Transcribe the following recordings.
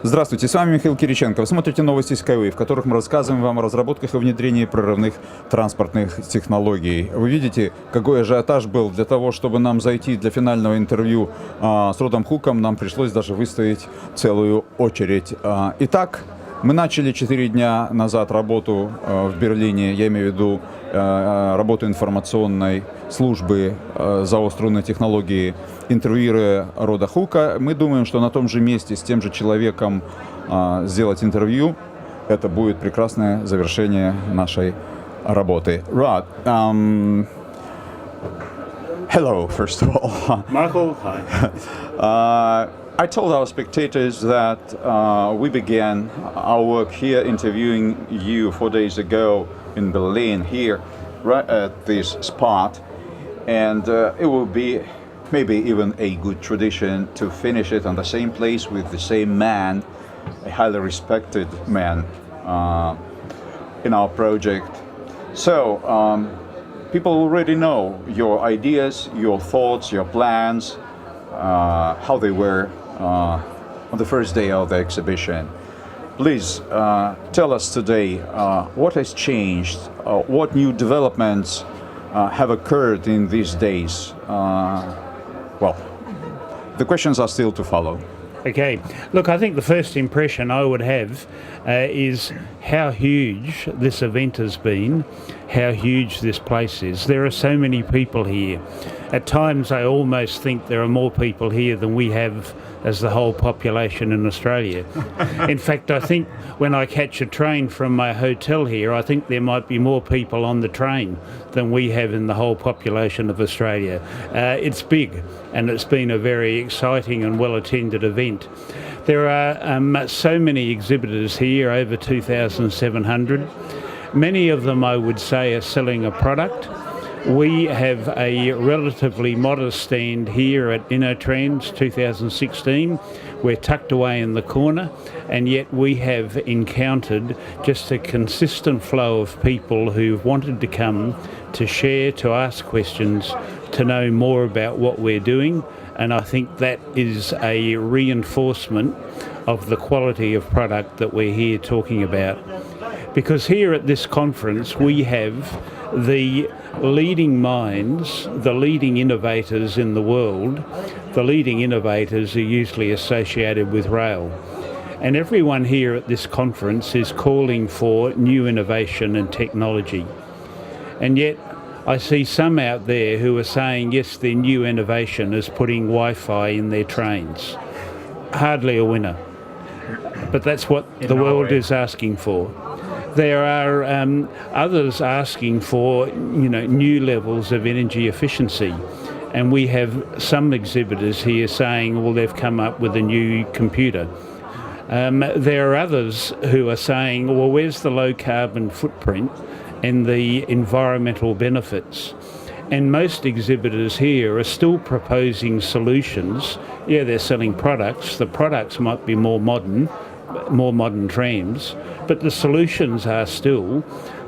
Здравствуйте, с вами Михаил Кириченко. Вы смотрите новости SkyWay, в которых мы рассказываем вам о разработках и внедрении прорывных транспортных технологий. Вы видите, какой ажиотаж был для того, чтобы нам зайти для финального интервью с Родом Хуком. Нам пришлось даже выстоять целую очередь. Итак, мы начали 4 дня назад работу в Берлине, я имею в виду работу информационной службы ЗАО «Струнной технологии», интервьюируя Рода Хука. Мы думаем, что на том же месте с тем же человеком сделать интервью – это будет прекрасное завершение нашей работы. Rod, hello, first of all. Michael, hi. I told our spectators that we began our work here interviewing you 4 days ago in Berlin, here, right at this spot, and it will be maybe even a good tradition to finish it on the same place with the same man, a highly respected man in our project. So, people already know your ideas, your thoughts, your plans, how they were on the first day of the exhibition. Please tell us today what has changed, what new developments have occurred in these days. Well, the questions are still to follow. Okay, look, I think the first impression I would have is how huge this event has been, how huge this place is. There are so many people here. At times I almost think there are more people here than we have as the whole population in Australia. In fact, I think when I catch a train from my hotel here, I think there might be more people on the train than we have in the whole population of Australia. It's big, and it's been a very exciting and well-attended event. There are so many exhibitors here, over 2,700. Many of them, I would say, are selling a product. We have a relatively modest stand here at Innotrans 2016. We're tucked away in the corner, and yet we have encountered just a consistent flow of people who've wanted to come to share, to ask questions, to know more about what we're doing, and I think that is a reinforcement of the quality of product that we're here talking about. Because here at this conference we have the leading minds, the leading innovators in the world. The leading innovators are usually associated with rail. And everyone here at this conference is calling for new innovation and technology. And yet I see some out there who are saying, yes, their new innovation is putting Wi-Fi in their trains. Hardly a winner. But that's what the world is asking for. There are others asking for, new levels of energy efficiency. And we have some exhibitors here saying, well, they've come up with a new computer. There are others who are saying, well, where's the low carbon footprint and the environmental benefits? And most exhibitors here are still proposing solutions. Yeah, they're selling products. The products might be more modern trams, but the solutions are still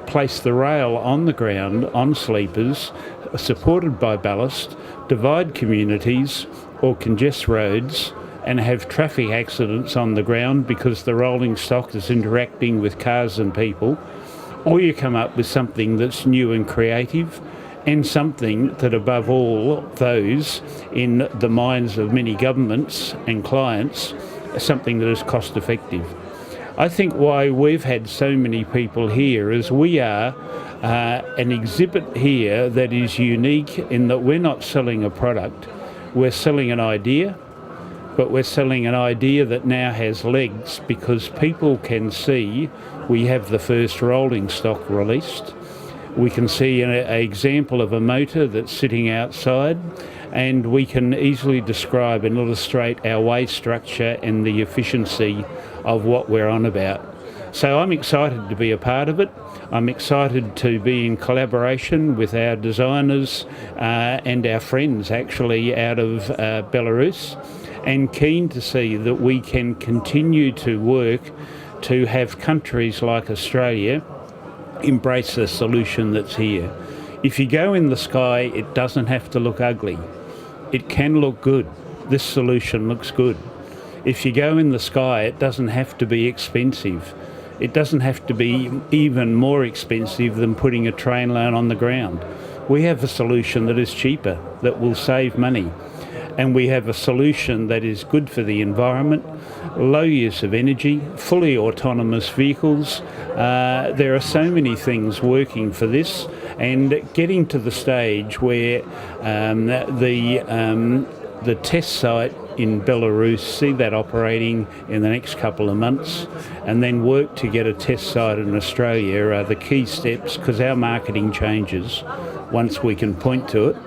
place the rail on the ground, on sleepers, supported by ballast, divide communities or congest roads, and have traffic accidents on the ground because the rolling stock is interacting with cars and people. Or you come up with something that's new and creative, and something that above all those in the minds of many governments and clients, something that is cost effective. I think why we've had so many people here is we are an exhibit here that is unique in that we're not selling a product, we're selling an idea, but we're selling an idea that now has legs because people can see we have the first rolling stock released. We can see an example of a motor that's sitting outside, and we can easily describe and illustrate our way structure and the efficiency of what we're on about. So I'm excited to be a part of it. I'm excited to be in collaboration with our designers and our friends actually out of Belarus, and keen to see that we can continue to work to have countries like Australia embrace the solution that's here. If you go in the sky, it doesn't have to look ugly. It can look good. This solution looks good. If you go in the sky, it doesn't have to be expensive. It doesn't have to be even more expensive than putting a train line on the ground. We have a solution that is cheaper, that will save money. And we have a solution that is good for the environment, low use of energy, fully autonomous vehicles. There are so many things working for this, and getting to the stage where the test site in Belarus, see that operating in the next couple of months, and then work to get a test site in Australia are the key steps, because our marketing changes once we can point to it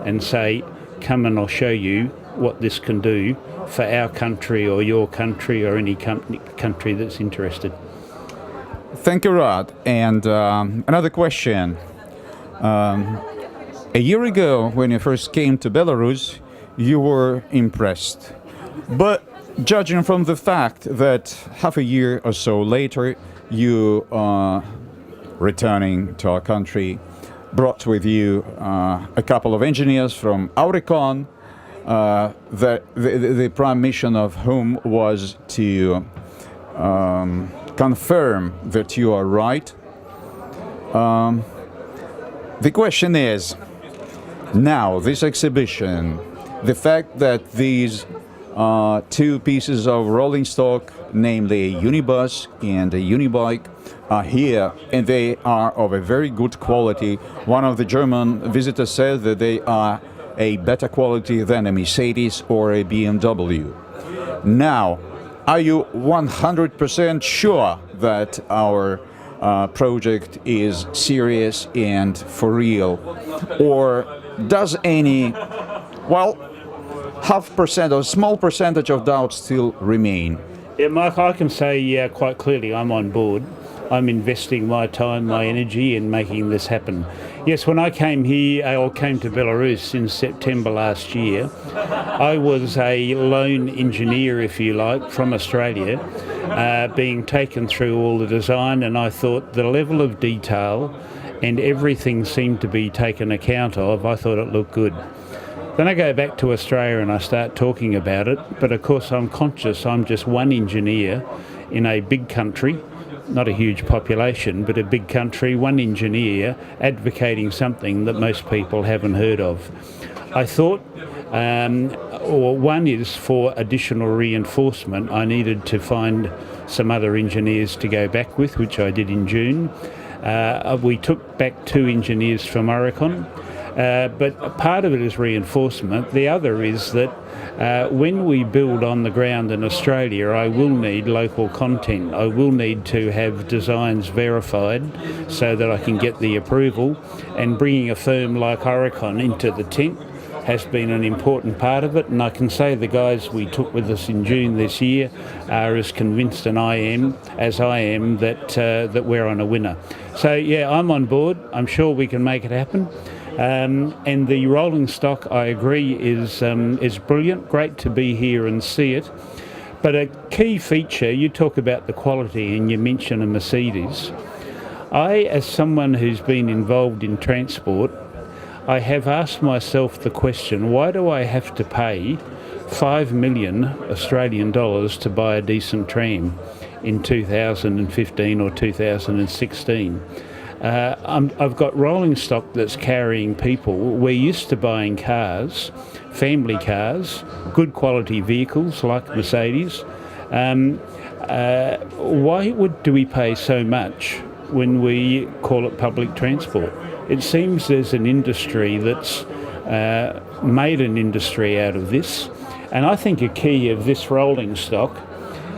and say, come and I'll show you what this can do for our country or your country or any country that's interested. Thank you, Rod. And another question. A year ago, when you first came to Belarus, you were impressed. But judging from the fact that half a year or so later, you are returning to our country, brought with you a couple of engineers from Auricon, the prime mission of whom was to confirm that you are right. The question is, now, this exhibition, the fact that these two pieces of rolling stock, namely a unibus and a unibike, are here, and they are of a very good quality. One of the German visitors said that they are a better quality than a Mercedes or a BMW. Now, are you 100% sure that our project is serious and for real? Or does any, well, half percent or small percentage of doubt still remain? Yeah, Mike, I can say quite clearly I'm on board. I'm investing my time, my energy in making this happen. Yes, when I came here, or came to Belarus in September last year, I was a lone engineer, if you like, from Australia, being taken through all the design, and I thought the level of detail and everything seemed to be taken account of. I thought it looked good. Then I go back to Australia and I start talking about it, but of course I'm conscious I'm just one engineer in a big country, not a huge population, but a big country, one engineer advocating something that most people haven't heard of. I thought, one is for additional reinforcement, I needed to find some other engineers to go back with, which I did in June. We took back 2 engineers from Auricon. But part of it is reinforcement. The other is that when we build on the ground in Australia, I will need local content. I will need to have designs verified so that I can get the approval. And bringing a firm like Auricon into the tent has been an important part of it. And I can say the guys we took with us in June this year are as convinced as I am that we're on a winner. So yeah, I'm on board. I'm sure we can make it happen. And the rolling stock, I agree, is brilliant. Great to be here and see it. But a key feature, you talk about the quality and you mention a Mercedes. I, as someone who's been involved in transport, I have asked myself the question, why do I have to pay 5 million Australian dollars to buy a decent tram in 2015 or 2016? I've got rolling stock that's carrying people. We're used to buying cars, family cars, good quality vehicles like Mercedes. Why do we pay so much when we call it public transport? It seems there's an industry that's made an industry out of this. And I think a key of this rolling stock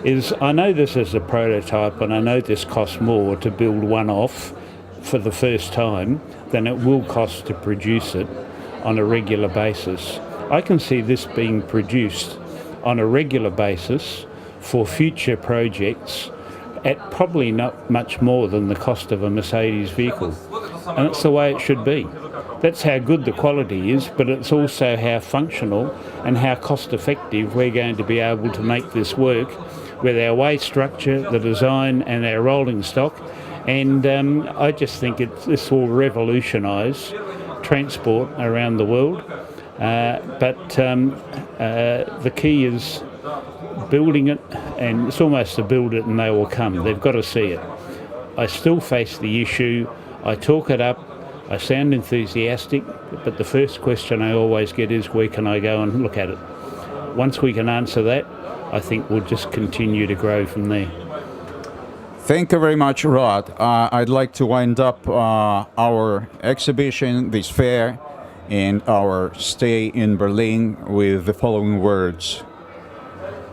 is, I know this is a prototype and I know this costs more to build one off for the first time than it will cost to produce it on a regular basis. I can see this being produced on a regular basis for future projects at probably not much more than the cost of a Mercedes vehicle. And that's the way it should be. That's how good the quality is, but it's also how functional and how cost effective we're going to be able to make this work with our way structure, the design and our rolling stock. And I just think this will revolutionise transport around the world. But the key is building it, and it's almost to build it and they will come. They've got to see it. I still face the issue. I talk it up. I sound enthusiastic, but the first question I always get is, where can I go and look at it? Once we can answer that, I think we'll just continue to grow from there. Thank you very much, Rod. I'd like to wind up our exhibition, this fair, and our stay in Berlin with the following words.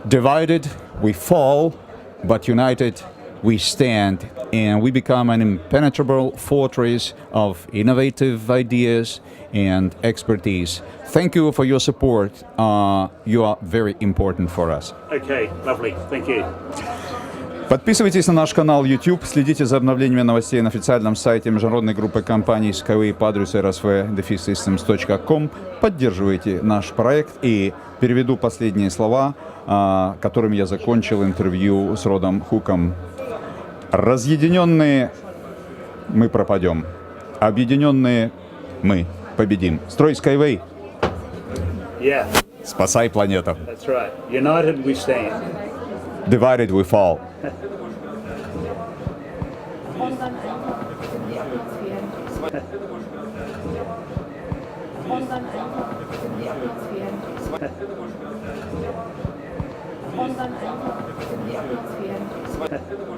Divided, we fall, but united, we stand, and we become an impenetrable fortress of innovative ideas and expertise. Thank you for your support. You are very important for us. Okay, lovely. Thank you. Подписывайтесь на наш канал YouTube, следите за обновлениями новостей на официальном сайте международной группы компаний SkyWay по адресу rsv-systems.com. Поддерживайте наш проект и переведу последние слова, которыми я закончил интервью с Родом Хуком. Разъединенные мы пропадем, объединенные мы победим. Строй Sky Way. Yeah, Спасай планету. that's right. United we stand. Divided we fall. Und dann einfach in die Atmosphäre. Und dann einfach in die Atmosphäre. Und dann einfach in die Atmosphäre.